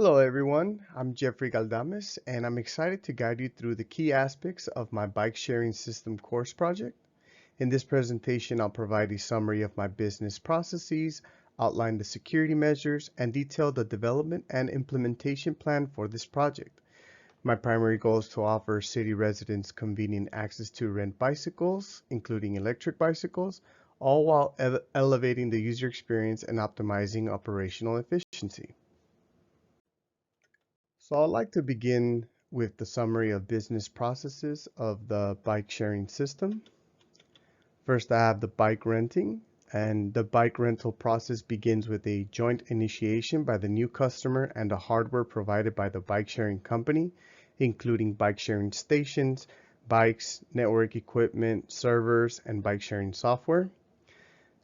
Hello everyone, I'm Jeffrey Galdames and I'm excited to guide you through the key aspects of my bike sharing system course project. In this presentation, I'll provide a summary of my business processes, outline the security measures, and detail the development and implementation plan for this project. My primary goal is to offer city residents convenient access to rent bicycles, including electric bicycles, all while elevating the user experience and optimizing operational efficiency. So I'd like to begin with the summary of business processes of the bike sharing system. First, I have the bike renting, and the bike rental process begins with a joint initiation by the new customer and the hardware provided by the bike sharing company, including bike sharing stations, bikes, network equipment, servers, and bike sharing software.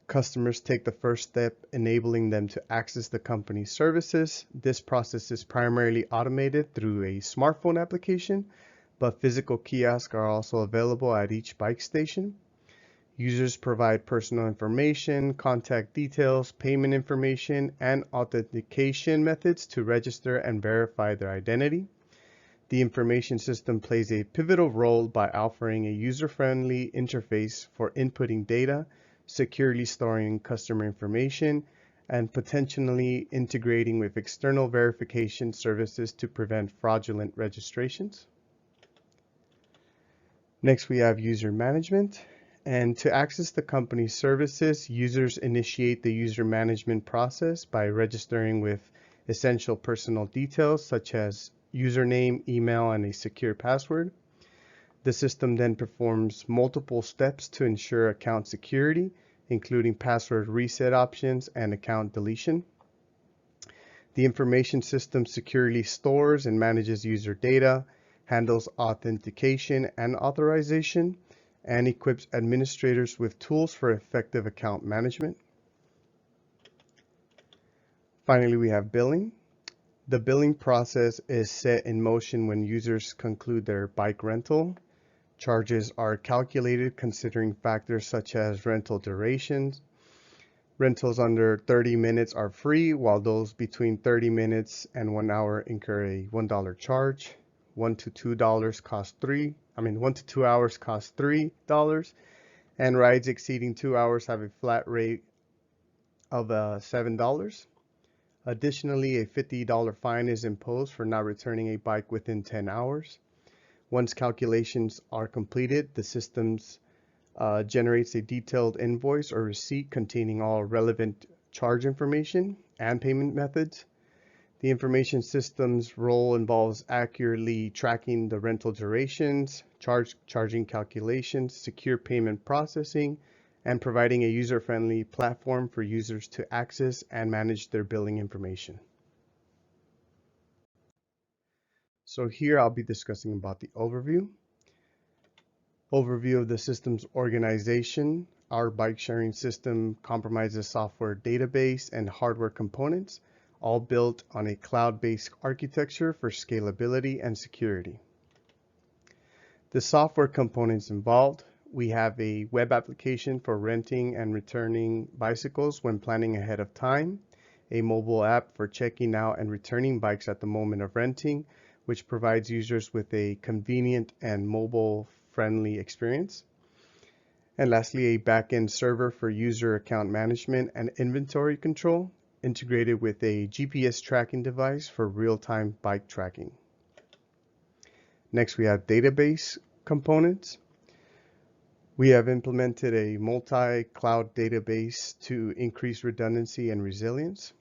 Customers take the first step, enabling them to access the company's services. This process is primarily automated through a smartphone application, but physical kiosks are also available at each bike station. Users provide personal information, contact details, payment information, and authentication methods to register and verify their identity. The information system plays a pivotal role by offering a user-friendly interface for inputting data, securely storing customer information, and potentially integrating with external verification services to prevent fraudulent registrations. Next, we have user management. And to access the company's services, users initiate the user management process by registering with essential personal details such as username, email, and a secure password. The system then performs multiple steps to ensure account security, including password reset options and account deletion. The information system securely stores and manages user data, handles authentication and authorization, and equips administrators with tools for effective account management. Finally, we have billing. The billing process is set in motion when users conclude their bike rental. Charges are calculated considering factors such as rental durations. Rentals under 30 minutes are free, while those between 30 minutes and 1 hour incur a $1 charge. 1 to $2 cost $1 to 2 hours cost $3, and rides exceeding 2 hours have a flat rate of $7. Additionally, a $50 fine is imposed for not returning a bike within 10 hours. Once calculations are completed, the system generates a detailed invoice or receipt containing all relevant charge information and payment methods. The information system's role involves accurately tracking the rental durations, charging calculations, secure payment processing, and providing a user-friendly platform for users to access and manage their billing information. So here I'll be discussing about the overview. Overview of the system's organization. Our bike sharing system comprises software database and hardware components, all built on a cloud-based architecture for scalability and security. The software components involved, we have a web application for renting and returning bicycles when planning ahead of time, a mobile app for checking out and returning bikes at the moment of renting, which provides users with a convenient and mobile-friendly experience. And lastly, a back-end server for user account management and inventory control, integrated with a GPS tracking device for real-time bike tracking. Next, we have database components. We have implemented a multi-cloud database to increase redundancy and resilience.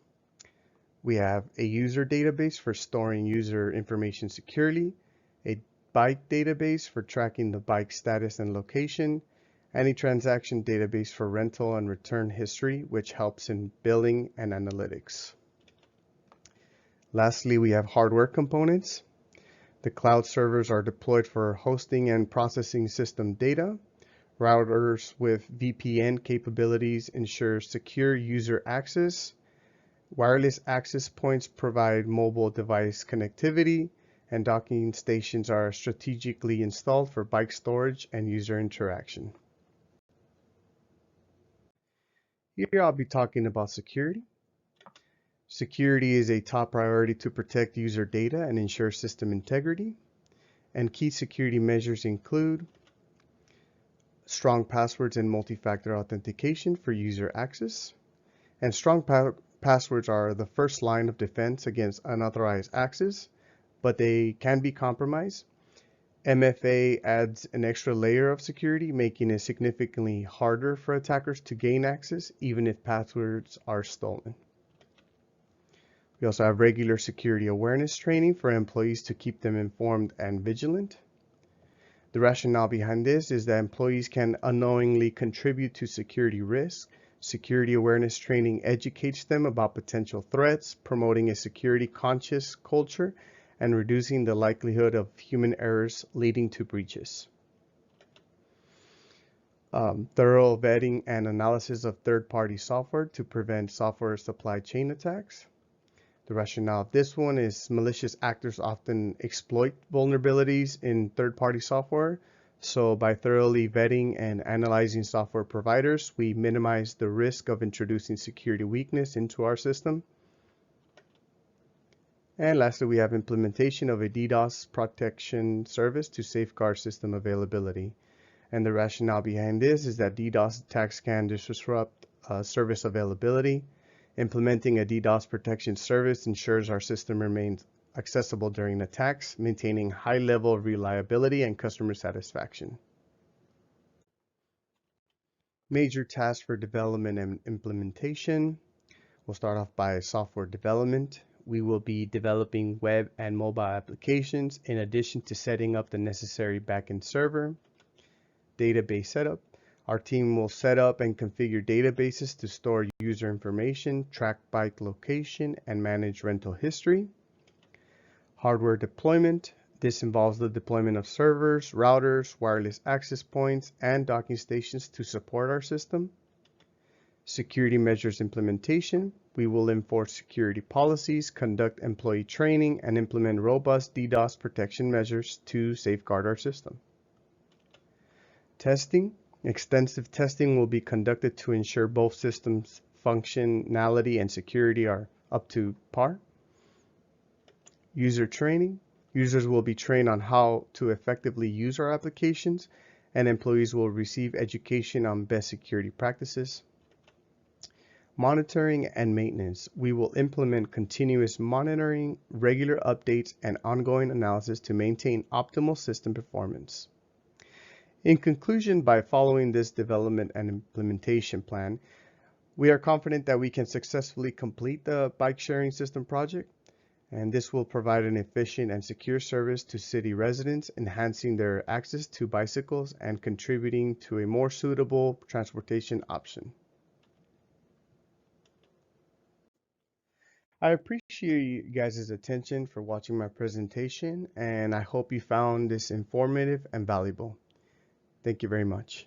We have a user database for storing user information securely, a bike database for tracking the bike status and location, and a transaction database for rental and return history, which helps in billing and analytics. Lastly, we have hardware components. The cloud servers are deployed for hosting and processing system data. Routers with VPN capabilities ensure secure user access. Wireless access points provide mobile device connectivity, and docking stations are strategically installed for bike storage and user interaction. Here I'll be talking about security. Security is a top priority to protect user data and ensure system integrity. And key security measures include strong passwords and multi-factor authentication for user access. And strong passwords are the first line of defense against unauthorized access, but they can be compromised. MFA adds an extra layer of security, making it significantly harder for attackers to gain access, even if passwords are stolen. We also have regular security awareness training for employees to keep them informed and vigilant. The rationale behind this is that employees can unknowingly contribute to security risks. Security awareness training educates them about potential threats, promoting a security conscious culture, and reducing the likelihood of human errors leading to breaches. Thorough vetting and analysis of third-party software to prevent software supply chain attacks. The rationale of this one is malicious actors often exploit vulnerabilities in third-party software. So by thoroughly vetting and analyzing software providers, we minimize the risk of introducing security weakness into our system. And lastly, we have implementation of a DDoS protection service to safeguard system availability. And the rationale behind this is that DDoS attacks can disrupt service availability. Implementing a DDoS protection service ensures our system remains accessible during attacks, maintaining high level of reliability and customer satisfaction. Major tasks for development and implementation. We'll start off by software development. We will be developing web and mobile applications in addition to setting up the necessary backend server. Database setup. Our team will set up and configure databases to store user information, track bike location, and manage rental history. Hardware deployment. This involves the deployment of servers, routers, wireless access points, and docking stations to support our system. Security measures implementation. We will enforce security policies, conduct employee training, and implement robust DDoS protection measures to safeguard our system. Testing. Extensive testing will be conducted to ensure both systems' functionality and security are up to par. User training. Users will be trained on how to effectively use our applications, and employees will receive education on best security practices. Monitoring and maintenance. We will implement continuous monitoring, regular updates, and ongoing analysis to maintain optimal system performance. In conclusion, by following this development and implementation plan, we are confident that we can successfully complete the bike sharing system project, and this will provide an efficient and secure service to city residents, enhancing their access to bicycles and contributing to a more suitable transportation option. I appreciate you guys' attention for watching my presentation, and I hope you found this informative and valuable. Thank you very much.